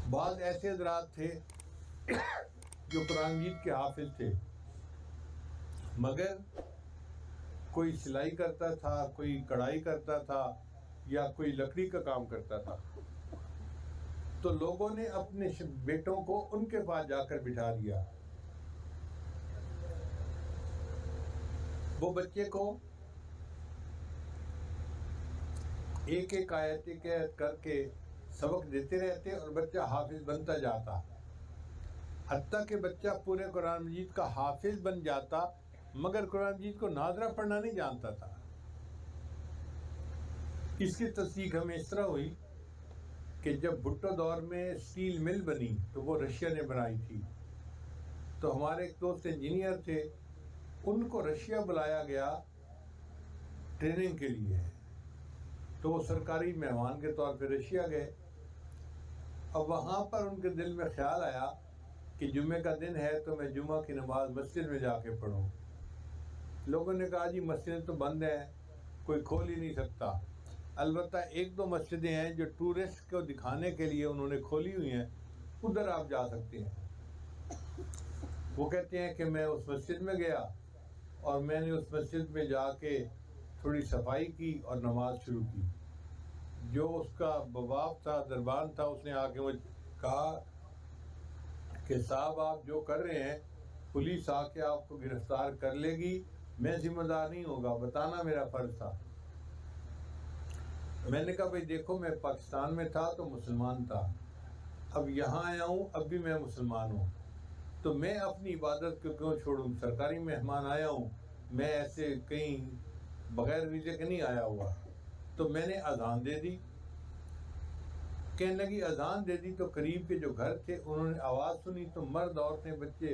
بعض ایسے حضرات تھے جو قرآن مجید کے حافظ تھے، مگر کوئی سلائی کرتا تھا، کوئی کڑھائی کرتا تھا، یا کوئی لکڑی کا کام کرتا تھا، تو لوگوں نے اپنے بیٹوں کو ان کے پاس جا کر بٹھا دیا۔ وہ بچے کو ایک ایک آیت کر کے سبق دیتے رہتے اور بچہ حافظ بنتا جاتا، حتیٰ کہ بچہ پورے قرآن مجید کا حافظ بن جاتا، مگر قرآن مجید کو ناظرہ پڑھنا نہیں جانتا تھا۔ اس کی تصدیق ہمیں اس طرح ہوئی کہ جب بھٹو دور میں اسٹیل مل بنی تو وہ رشیا نے بنائی تھی، تو ہمارے ایک دوست انجینئر تھے، ان کو رشیا بلایا گیا ٹریننگ کے لیے، تو وہ سرکاری مہمان کے طور پہ رشیا گئے۔ اب وہاں پر ان کے دل میں خیال آیا کہ جمعے کا دن ہے تو میں جمعہ کی نماز مسجد میں جا کے پڑھوں۔ لوگوں نے کہا جی مسجد تو بند ہے، کوئی کھول ہی نہیں سکتا۔ البتہ ایک دو مسجدیں ہیں جو ٹورسٹ کو دکھانے کے لیے انہوں نے کھولی ہوئی ہیں، ادھر آپ جا سکتے ہیں۔ وہ کہتے ہیں کہ میں اس مسجد میں گیا اور میں نے اس مسجد میں جا کے تھوڑی صفائی کی اور نماز شروع کی۔ جو اس کا بواب تھا، دربان تھا، اس نے آ کے مجھے کہا کہ صاحب آپ جو کر رہے ہیں پولیس آ کے آپ کو گرفتار کر لے گی، میں ذمہ دار نہیں ہوگا، بتانا میرا فرض تھا۔ میں نے کہا بھائی دیکھو میں پاکستان میں تھا تو مسلمان تھا، اب یہاں آیا ہوں اب بھی میں مسلمان ہوں، تو میں اپنی عبادت کو کیوں چھوڑوں؟ سرکاری مہمان آیا ہوں، میں ایسے کہیں بغیر ویزے کے نہیں آیا ہوا۔ تو میں نے اذان دے دی، کہنے لگی اذان دے دی تو قریب کے جو گھر تھے انہوں نے آواز سنی تو مرد عورتیں بچے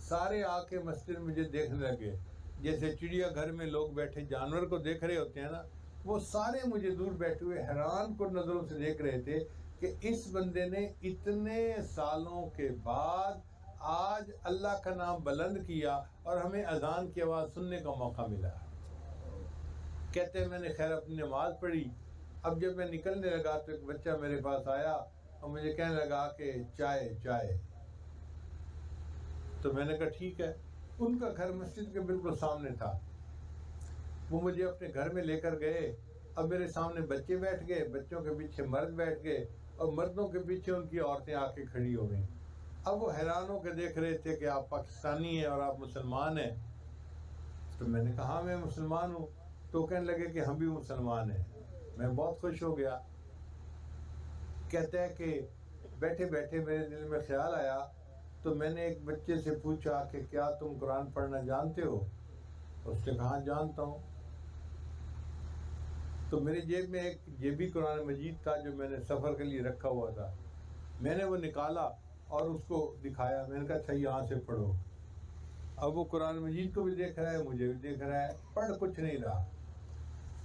سارے آ کے مسجد مجھے دیکھنے لگے، جیسے چڑیا گھر میں لوگ بیٹھے جانور کو دیکھ رہے ہوتے ہیں نا، وہ سارے مجھے دور بیٹھے ہوئے حیران کن نظروں سے دیکھ رہے تھے کہ اس بندے نے اتنے سالوں کے بعد آج اللہ کا نام بلند کیا اور ہمیں اذان کی آواز سننے کا موقع ملا۔ کہتے ہیں میں نے خیر اپنی نماز پڑھی، اب جب میں نکلنے لگا تو ایک بچہ میرے پاس آیا اور مجھے کہنے لگا کہ چائے چائے، تو میں نے کہا ٹھیک ہے۔ ان کا گھر مسجد کے بالکل سامنے تھا، وہ مجھے اپنے گھر میں لے کر گئے۔ اب میرے سامنے بچے بیٹھ گئے، بچوں کے پیچھے مرد بیٹھ گئے اور مردوں کے پیچھے ان کی عورتیں آ کے کھڑی ہو گئیں۔ اب وہ حیران ہو کے دیکھ رہے تھے کہ آپ پاکستانی ہیں اور آپ مسلمان ہیں۔ تو میں نے کہا میں مسلمان ہوں، تو کہنے لگے کہ ہم بھی مسلمان ہیں۔ میں بہت خوش ہو گیا۔ کہتا ہے کہ بیٹھے بیٹھے میرے دل میں خیال آیا تو میں نے ایک بچے سے پوچھا کہ کیا تم قرآن پڑھنا جانتے ہو؟ اس نے کہا جانتا ہوں۔ تو میری جیب میں ایک جیبی قرآن مجید تھا جو میں نے سفر کے لیے رکھا ہوا تھا، میں نے وہ نکالا اور اس کو دکھایا، میں نے کہا اچھا یہاں سے پڑھو۔ اب وہ قرآن مجید کو بھی دیکھ رہا ہے، مجھے بھی دیکھ رہا ہے، پڑھ کچھ نہیں رہا۔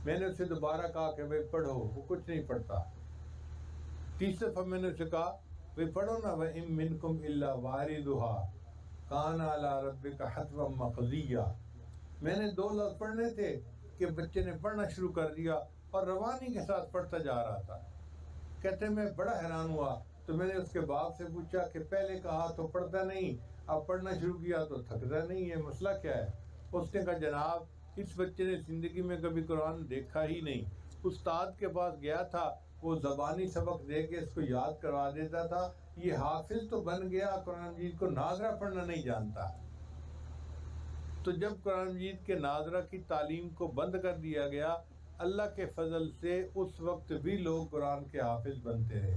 میں نے اسے دوبارہ کہا کہ بھائی پڑھو، وہ کچھ نہیں پڑھتا۔ تیسری دفعہ میں نے اسے کہا بھائی پڑھو نا، وَإِن مِّنكُمْ إِلَّا وَارِدُهَا كَانَ عَلَىٰ رَبِّكَ حَتْمًا مَّقْضِيًّا۔ میں نے 2 لفظ پڑھنے تھے کہ بچے نے پڑھنا شروع کر دیا اور روانی کے ساتھ پڑھتا جا رہا تھا۔ کہتے میں بڑا حیران ہوا، تو میں نے اس کے باپ سے پوچھا کہ پہلے کہا تو پڑھتا نہیں، اب پڑھنا شروع کیا تو تھکتا نہیں ہے، مسئلہ کیا ہے؟ اس نے کہا جناب اس بچے نے زندگی میں کبھی قرآن دیکھا ہی نہیں، استاد کے پاس گیا تھا، وہ زبانی سبق دے کے اس کو یاد کروا دیتا تھا، یہ حافظ تو بن گیا، قرآن مجید کو ناظرہ پڑھنا نہیں جانتا۔ تو جب قرآن مجید کے ناظرہ کی تعلیم کو بند کر دیا گیا، اللہ کے فضل سے اس وقت بھی لوگ قرآن کے حافظ بنتے رہے۔